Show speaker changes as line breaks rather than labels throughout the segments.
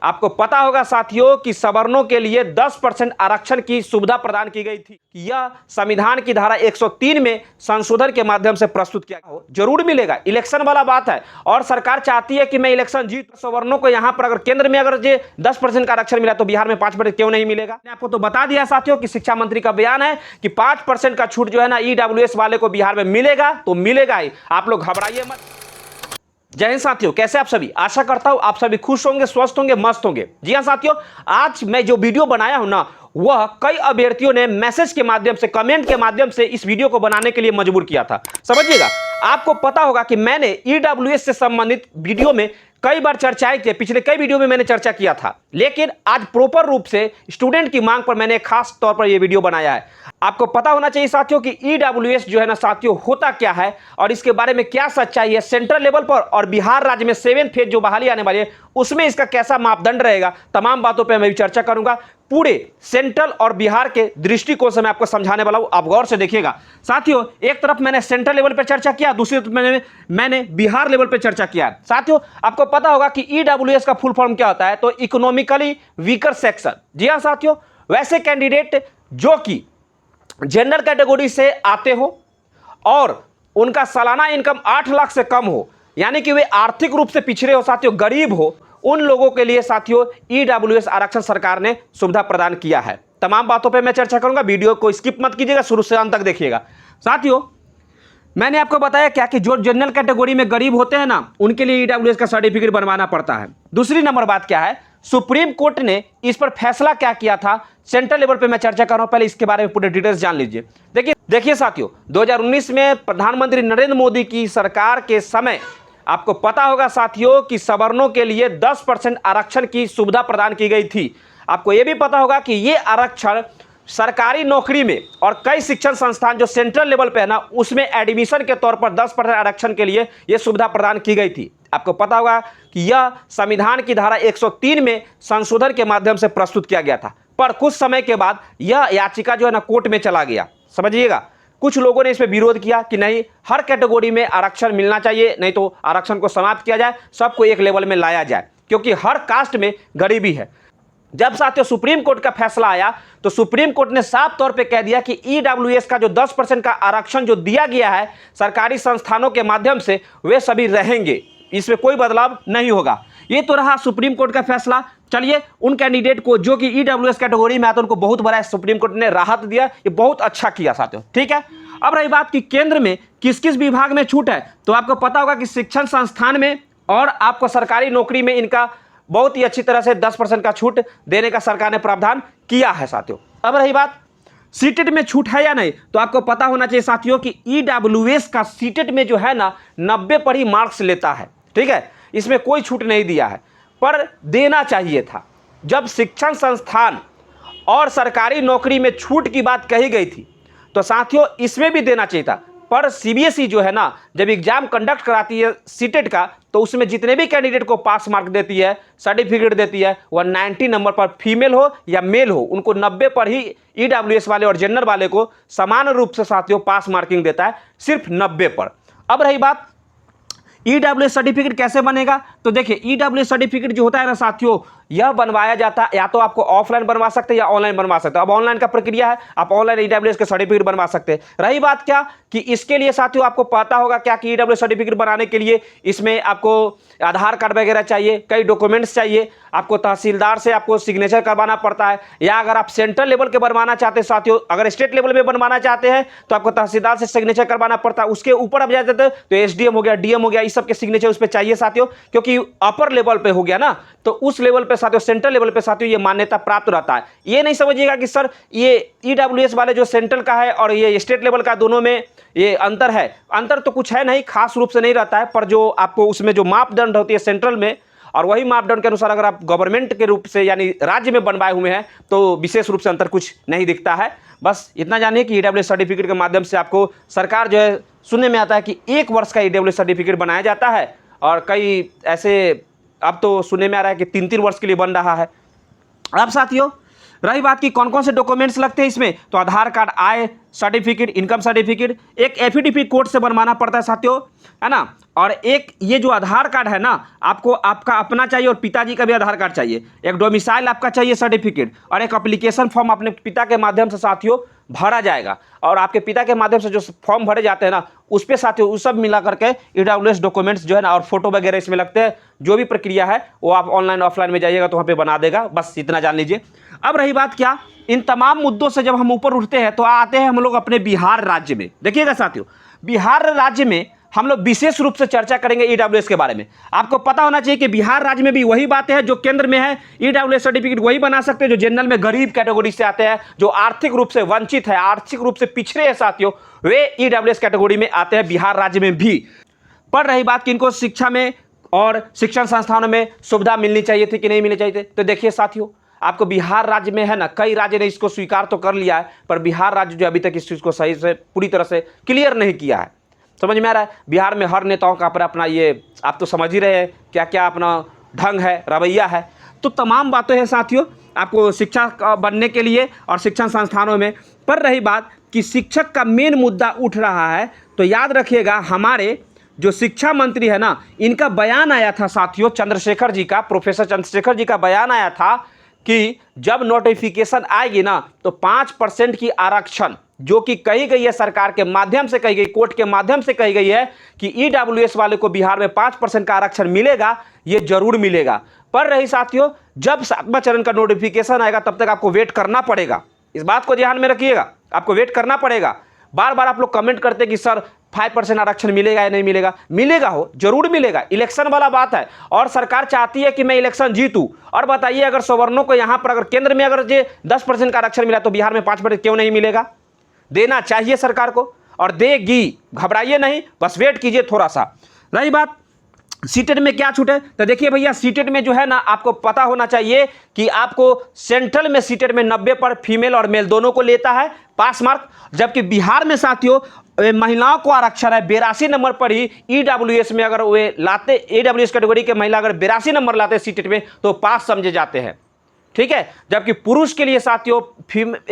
आपको पता होगा साथियों कि सवर्णों के लिए 10% आरक्षण की सुविधा प्रदान की गई थी। यह संविधान की धारा 103 में संशोधन के माध्यम से प्रस्तुत किया गया। जरूर मिलेगा, इलेक्शन वाला बात है और सरकार चाहती है कि मैं इलेक्शन जीत। सवर्णों को यहां पर अगर केंद्र में अगर 10% का आरक्षण मिला तो बिहार में 5% क्यों नहीं मिलेगा। मैंने आपको तो बता दिया साथियों कि शिक्षा मंत्री का बयान है कि 5% का छूट जो है ना ईडब्ल्यूएस वाले को बिहार में मिलेगा तो मिलेगा ही, आप लोग घबराइए मत। जय हिंद साथियों, कैसे आप सभी। आशा करता हूं आप सभी खुश होंगे, स्वस्थ होंगे, मस्त होंगे। जी हां साथियों, आज मैं जो वीडियो बनाया हूं ना, वह कई अभ्यर्थियों ने मैसेज के माध्यम से, कमेंट के माध्यम से इस वीडियो को बनाने के लिए मजबूर किया था। समझिएगा, आपको पता होगा कि मैंने ईडब्ल्यूएस से संबंधित वीडियो में कई बार चर्चाएं की, पिछले कई वीडियो में मैंने चर्चा किया था, लेकिन आज प्रॉपर रूप से स्टूडेंट की मांग पर मैंने खास तौर पर यह वीडियो बनाया है। आपको पता होना चाहिए साथियों कि ईडब्ल्यूएस जो है ना साथियों होता क्या है और इसके बारे में क्या सच्चाई है सेंट्रल लेवल पर और बिहार राज्य में 7th फेज जो बहाली आने वाली है उसमें इसका कैसा मापदंड रहेगा। तमाम बातों पर मैं भी चर्चा करूंगा। पूरे सेंट्रल और बिहार के दृष्टिकोण से मैं आपको समझाने वाला हूं, आप गौर से देखिएगा। साथियों, एक तरफ मैंने सेंट्रल लेवल पर चर्चा किया, दूसरी तरफ मैंने बिहार लेवल पर चर्चा किया। साथियों, आपको पता होगा कि ईडब्ल्यूएस का फुल फॉर्म क्या होता है, तो इकोनॉमिकली वीकर सेक्शन। जी हां साथियों, वैसे कैंडिडेट जो कि जनरल कैटेगरी से आते हो और उनका सालाना इनकम 8 लाख से कम हो, यानी कि वे आर्थिक रूप से पिछड़े हो साथियों, गरीब हो, उन लोगों के लिए साथियों ईडब्ल्यूएस आरक्षण सरकार ने सुविधा प्रदान किया है। तमाम बातों पे मैं चर्चा करूंगा, वीडियो को स्किप मत कीजिएगा, शुरू से अंत तक देखिएगा। साथियों, मैंने आपको बताया क्या कि जो जनरल कैटेगरी में गरीब होते हैं ना, उनके लिए ईडब्ल्यूएस का सर्टिफिकेट बनवाना पड़ता है। दूसरी नंबर बात क्या है, सुप्रीम कोर्ट ने इस पर फैसला क्या किया था, सेंट्रल लेवल पे मैं चर्चा कर रहा हूं, पहले इसके बारे में पूरे डिटेल्स जान लीजिए। देखिए साथियों, 2019 में प्रधानमंत्री नरेंद्र मोदी की सरकार के समय आपको पता होगा साथियों कि सवर्णों के लिए 10% आरक्षण की सुविधा प्रदान की गई थी। आपको यह भी पता होगा कि यह आरक्षण सरकारी नौकरी में और कई शिक्षण संस्थान जो सेंट्रल लेवल पे है ना, उसमें एडमिशन के तौर पर 10% आरक्षण के लिए यह सुविधा प्रदान की गई थी। आपको पता होगा कि यह संविधान की धारा 103 में संशोधन के माध्यम से प्रस्तुत किया गया था, पर कुछ समय के बाद यह याचिका जो है ना कोर्ट में चला गया। समझिएगा, कुछ लोगों ने इसमें विरोध किया कि नहीं, हर कैटेगरी में आरक्षण मिलना चाहिए, नहीं तो आरक्षण को समाप्त किया जाए, सबको एक लेवल में लाया जाए, क्योंकि हर कास्ट में गरीबी है। जब साथियों सुप्रीम कोर्ट का फैसला आया तो सुप्रीम कोर्ट ने साफ तौर पे कह दिया कि ईडब्ल्यूएस का जो 10% का आरक्षण जो दिया गया है सरकारी संस्थानों के माध्यम से, वे सभी रहेंगे, इसमें कोई बदलाव नहीं होगा। ये तो रहा सुप्रीम कोर्ट का फैसला। चलिए, उन कैंडिडेट को जो कि ईडब्ल्यूएस कैटेगरी में आते उनको बहुत बड़ा सुप्रीम कोर्ट ने राहत दिया, ये बहुत अच्छा किया साथियों, ठीक है। अब रही बात कि केंद्र में किस किस विभाग में छूट है, तो आपको पता होगा कि शिक्षण संस्थान में और आपको सरकारी नौकरी में इनका बहुत ही अच्छी तरह से 10% का छूट देने का सरकार ने प्रावधान किया है साथियों। अब रही बात सीटेट में छूट है या नहीं, तो आपको पता होना चाहिए साथियों कि ईडब्ल्यूएस का सीटेट में जो है ना 90 पर ही मार्क्स लेता है, ठीक है। इसमें कोई छूट नहीं दिया है, पर देना चाहिए था। जब शिक्षण संस्थान और सरकारी नौकरी में छूट की बात कही गई थी तो साथियों इसमें भी देना चाहिए था, पर सीबीएसई जो है ना जब एग्जाम कंडक्ट कराती है सीटेट का, तो उसमें जितने भी कैंडिडेट को पास मार्क देती है, सर्टिफिकेट देती है, वह 90 नंबर पर फीमेल हो या मेल हो, उनको 90 पर ही ईडब्ल्यूएस वाले और जनरल वाले को समान रूप से साथियों पास मार्किंग देता है, सिर्फ 90 पर। अब रही बात ईडब्ल्यूएस सर्टिफिकेट कैसे बनेगा, तो देखिए ईडब्ल्यूएस सर्टिफिकेट जो होता है ना साथियों, यह बनवाया जाता है, या तो आपको ऑफलाइन बनवा सकते हैं या ऑनलाइन बनवा सकते हैं। अब ऑनलाइन का प्रक्रिया है, आप ऑनलाइन ईडब्ल्यूएस के सर्टिफिकेट बनवा सकते हैं। रही बात क्या कि इसके लिए साथियों आपको पता होगा क्या कि ईडब्ल्यूएस सर्टिफिकेट बनाने के लिए इसमें आपको आधार कार्ड वगैरह चाहिए, कई डॉक्यूमेंट्स चाहिए, आपको तहसीलदार से आपको सिग्नेचर करवाना पड़ता है, या अगर आप सेंट्रल लेवल के बनवाना चाहते हैं साथियों, अगर स्टेट लेवल में बनवाना चाहते हैं तो आपको तहसीलदार से सिग्नेचर करवाना पड़ता है। उसके ऊपर आप जाते थे तो एसडीएम हो गया, डीएम हो गया, इस सब के सिग्नेचर उस पर चाहिए साथियों, क्योंकि अपर लेवल पे हो गया ना, तो उस लेवल पे साथियों सेंट्रल लेवल पे साथियों ये मान्यता प्राप्त रहता है। ये नहीं समझिएगा कि सर ये ईडब्ल्यूएस वाले जो सेंट्रल का है और ये स्टेट लेवल का, दोनों में ये अंतर है। अंतर तो कुछ है नहीं, खास रूप से नहीं रहता है, पर जो आपको उसमें जो मापदंड होती है सेंट्रल में, और वही मापदंड के अनुसार अगर आप गवर्नमेंट के रूप से यानी राज्य में बनवाए हुए हैं तो विशेष रूप से अंतर कुछ नहीं दिखता है। बस इतना जानिए कि ईडब्ल्यूएस सर्टिफिकेट के माध्यम से आपको सरकार जो है, सुनने में आता है कि 1 वर्ष का ईडब्ल्यूएस सर्टिफिकेट बनाया जाता है, और कई ऐसे अब तो सुनने में आ रहा है कि 3-3 वर्ष के लिए बन रहा है। अब साथियों रही बात की कौन कौन से डॉक्यूमेंट्स लगते हैं इसमें, तो आधार कार्ड, आय सर्टिफिकेट, इनकम सर्टिफिकेट, एक एफिडेविट कोर्ट से बनवाना पड़ता है साथियों, है ना। और एक ये जो आधार कार्ड है ना, आपको आपका अपना चाहिए और पिताजी का भी आधार कार्ड चाहिए, एक डोमिसाइल आपका चाहिए सर्टिफिकेट, और एक एप्लीकेशन फॉर्म अपने पिता के माध्यम से साथियों भरा जाएगा। और आपके पिता के माध्यम से जो फॉर्म भरे जाते हैं ना, उस पर साथियों उस सब मिला करके ईडब्ल्यूएस डॉक्यूमेंट्स जो है ना, और फोटो वगैरह इसमें लगते हैं। जो भी प्रक्रिया है वो आप ऑनलाइन ऑफलाइन में जाइएगा तो वहाँ पे बना देगा, बस इतना जान लीजिए। अब रही बात क्या, इन तमाम मुद्दों से जब हम ऊपर उठते हैं तो आते हैं हम लोग अपने बिहार राज्य में। देखिएगा साथियों, बिहार राज्य में हम लोग विशेष रूप से चर्चा करेंगे ईडब्ल्यूएस के बारे में। आपको पता होना चाहिए कि बिहार राज्य में भी वही बातें हैं जो केंद्र में है। ईडब्ल्यूएस सर्टिफिकेट वही बना सकते हैं जो जनरल में गरीब कैटेगरी से आते हैं, जो आर्थिक रूप से वंचित है, आर्थिक रूप से पिछड़े हैं साथियों, वे ईडब्ल्यूएस कैटेगरी में आते हैं बिहार राज्य में भी। पर रही बात कि इनको शिक्षा में और शिक्षण संस्थानों में सुविधा मिलनी चाहिए थी कि नहीं मिलनी चाहिए थी, तो देखिए साथियों, आपको बिहार राज्य में है ना, कई राज्य ने इसको स्वीकार तो कर लिया है, पर बिहार राज्य जो अभी तक इस चीज़ को सही से पूरी तरह से क्लियर नहीं किया है। समझ में आ रहा है, बिहार में हर नेताओं का अपना ये आप तो समझ ही रहे हैं क्या क्या अपना ढंग है, रवैया है। तो तमाम बातें हैं साथियों आपको शिक्षा बनने के लिए और शिक्षण संस्थानों में। पर रही बात कि शिक्षक का मेन मुद्दा उठ रहा है, तो याद रखिएगा हमारे जो शिक्षा मंत्री है ना, इनका बयान आया था साथियों, चंद्रशेखर जी का, प्रोफेसर चंद्रशेखर जी का बयान आया था कि जब नोटिफिकेशन आएगी ना तो 5% की आरक्षण जो कि कही गई है, सरकार के माध्यम से कही गई, कोर्ट के माध्यम से कही गई है कि ईडब्ल्यूएस वाले को बिहार में 5% का आरक्षण मिलेगा, ये जरूर मिलेगा। पर रही साथियों, जब 7वां चरण का नोटिफिकेशन आएगा तब तक आपको वेट करना पड़ेगा, इस बात को ध्यान में रखिएगा, आपको वेट करना पड़ेगा। बार बार आप लोग कमेंट करते हैं कि सर 5% आरक्षण मिलेगा या नहीं मिलेगा, मिलेगा हो, जरूर मिलेगा, इलेक्शन वाला बात है। और सरकार चाहती है कि मैं इलेक्शन जीतूं। और बताइए, अगर सवर्णों को यहां पर अगर केंद्र में अगर ये 10% का आरक्षण मिला तो बिहार में 5% क्यों नहीं मिलेगा? देना चाहिए सरकार को और देगी, घबराइए नहीं, बस वेट कीजिए थोड़ा सा। रही बात सीटेट में क्या छूट है, तो देखिए भैया, सीटेट में जो है ना, आपको पता होना चाहिए कि आपको सेंट्रल में सीटेट में 90 पर फीमेल और मेल दोनों को लेता है पास मार्क, जबकि बिहार में साथियों महिलाओं को आरक्षण है 82 नंबर पर ही। ईडब्ल्यूएस में अगर वे लाते, ईडब्ल्यूएस कैटेगरी के महिला अगर 82 नंबर लाते सीटेट में तो पास समझे जाते हैं, ठीक है। जबकि पुरुष के लिए साथियों,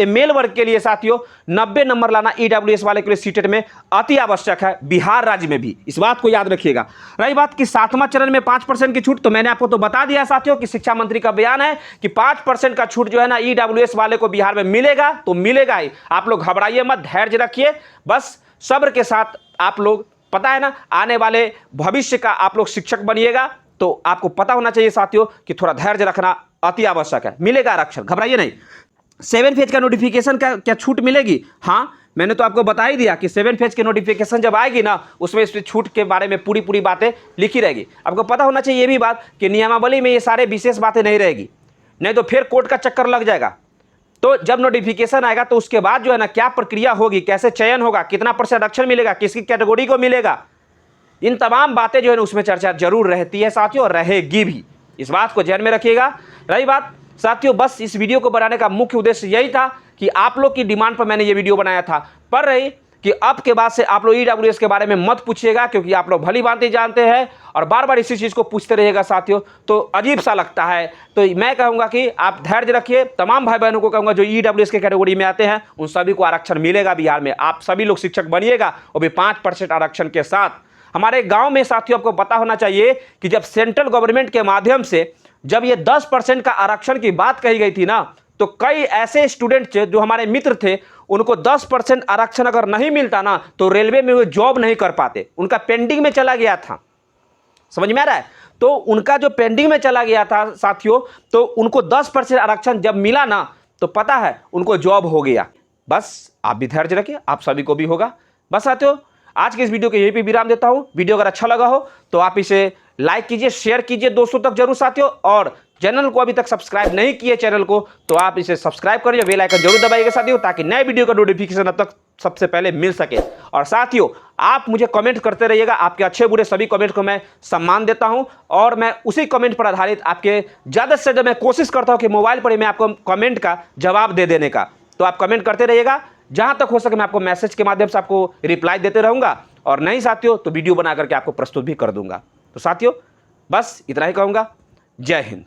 मेल वर्ग के लिए साथियों 90 नंबर लाना ईडब्ल्यूएस वाले के लिए सीटेट में अति आवश्यक है, बिहार राज्य में भी, इस बात को याद रखिएगा। रही बात कि 7वां चरण में 5% की छूट, तो मैंने आपको तो बता दिया साथियों कि शिक्षा मंत्री का बयान है कि 5% का छूट जो है ना ईडब्ल्यूएस वाले को बिहार में मिलेगा, तो मिलेगा ही। आप लोग घबराइए मत, धैर्य रखिए, बस सब्र के साथ आप लोग, पता है ना, आने वाले भविष्य का आप लोग शिक्षक बनिएगा, तो आपको पता होना चाहिए साथियों कि थोड़ा धैर्य रखना अति आवश्यक है, मिलेगा आरक्षण, घबराइए नहीं। 7 फेज का नोटिफिकेशन का क्या छूट मिलेगी? हाँ, मैंने तो आपको बता ही दिया कि 7 फेज की नोटिफिकेशन जब आएगी ना, उसमें इस छूट के बारे में पूरी बातें लिखी रहेगी। आपको पता होना चाहिए ये भी बात कि नियमावली में ये सारे विशेष बातें नहीं रहेगी, नहीं तो फिर कोर्ट का चक्कर लग जाएगा। तो जब नोटिफिकेशन आएगा तो उसके बाद जो है ना, क्या प्रक्रिया होगी, कैसे चयन होगा, कितना % आरक्षण मिलेगा, किसकी कैटेगरी को मिलेगा, इन तमाम बातें जो है ना उसमें चर्चा जरूर रहती है साथियों, और रहेगी भी, इस बात को ध्यान में रखिएगा। रही बात साथियों, बस इस वीडियो को बनाने का मुख्य उद्देश्य यही था कि आप लोग की डिमांड पर मैंने ये वीडियो बनाया था। पर रही कि अब के बाद से आप लोग ईडब्ल्यूएस के बारे में मत पूछिएगा, क्योंकि आप लोग भली भांति जानते हैं और बार बार इसी चीज़ को पूछते रहिएगा साथियों, तो अजीब सा लगता है। तो मैं कहूँगा कि आप धैर्य रखिए। तमाम भाई बहनों को कहूँगा जो ईडब्ल्यूएस के कैटेगरी में आते हैं उन सभी को आरक्षण मिलेगा बिहार में। आप सभी लोग शिक्षक बनिएगा, वो भी 5% आरक्षण के साथ। हमारे गांव में साथियों आपको पता होना चाहिए कि जब सेंट्रल गवर्नमेंट के माध्यम से जब ये 10% का आरक्षण की बात कही गई थी ना, तो कई ऐसे स्टूडेंट जो हमारे मित्र थे, उनको 10% आरक्षण अगर नहीं मिलता ना तो रेलवे में वो जॉब नहीं कर पाते, उनका पेंडिंग में चला गया था। समझ में आ रहा है? तो उनका जो पेंडिंग में चला गया था साथियों, तो उनको 10% आरक्षण जब मिला ना, तो पता है उनको जॉब हो गया। बस आप भी धैर्य रखिए, आप सभी को भी होगा। बस साथियों, आज के इस वीडियो के यहीं पे विराम देता हूं। वीडियो अगर अच्छा लगा हो तो आप इसे लाइक कीजिए, शेयर कीजिए दोस्तों तक जरूर साथियों, और चैनल को अभी तक सब्सक्राइब नहीं किए चैनल को तो आप इसे सब्सक्राइब करिए, बेल आइकन जरूर दबाइएगा साथियों, ताकि नए वीडियो का नोटिफिकेशन अब तक सबसे पहले मिल सके। और साथियों, आप मुझे कमेंट करते रहिएगा, आपके अच्छे बुरे सभी कमेंट को मैं सम्मान देता हूं, और मैं उसी कमेंट पर आधारित आपके ज़्यादा से ज़्यादा मैं कोशिश करता हूं कि मोबाइल पर ही मैं आपको कमेंट का जवाब दे देने का। तो आप कमेंट करते रहिएगा, जहां तक हो सके मैं आपको मैसेज के माध्यम से आपको रिप्लाई देते रहूंगा, और नहीं साथियों तो वीडियो बना करके आपको प्रस्तुत भी कर दूंगा। तो साथियों, बस इतना ही कहूंगा। जय हिंद।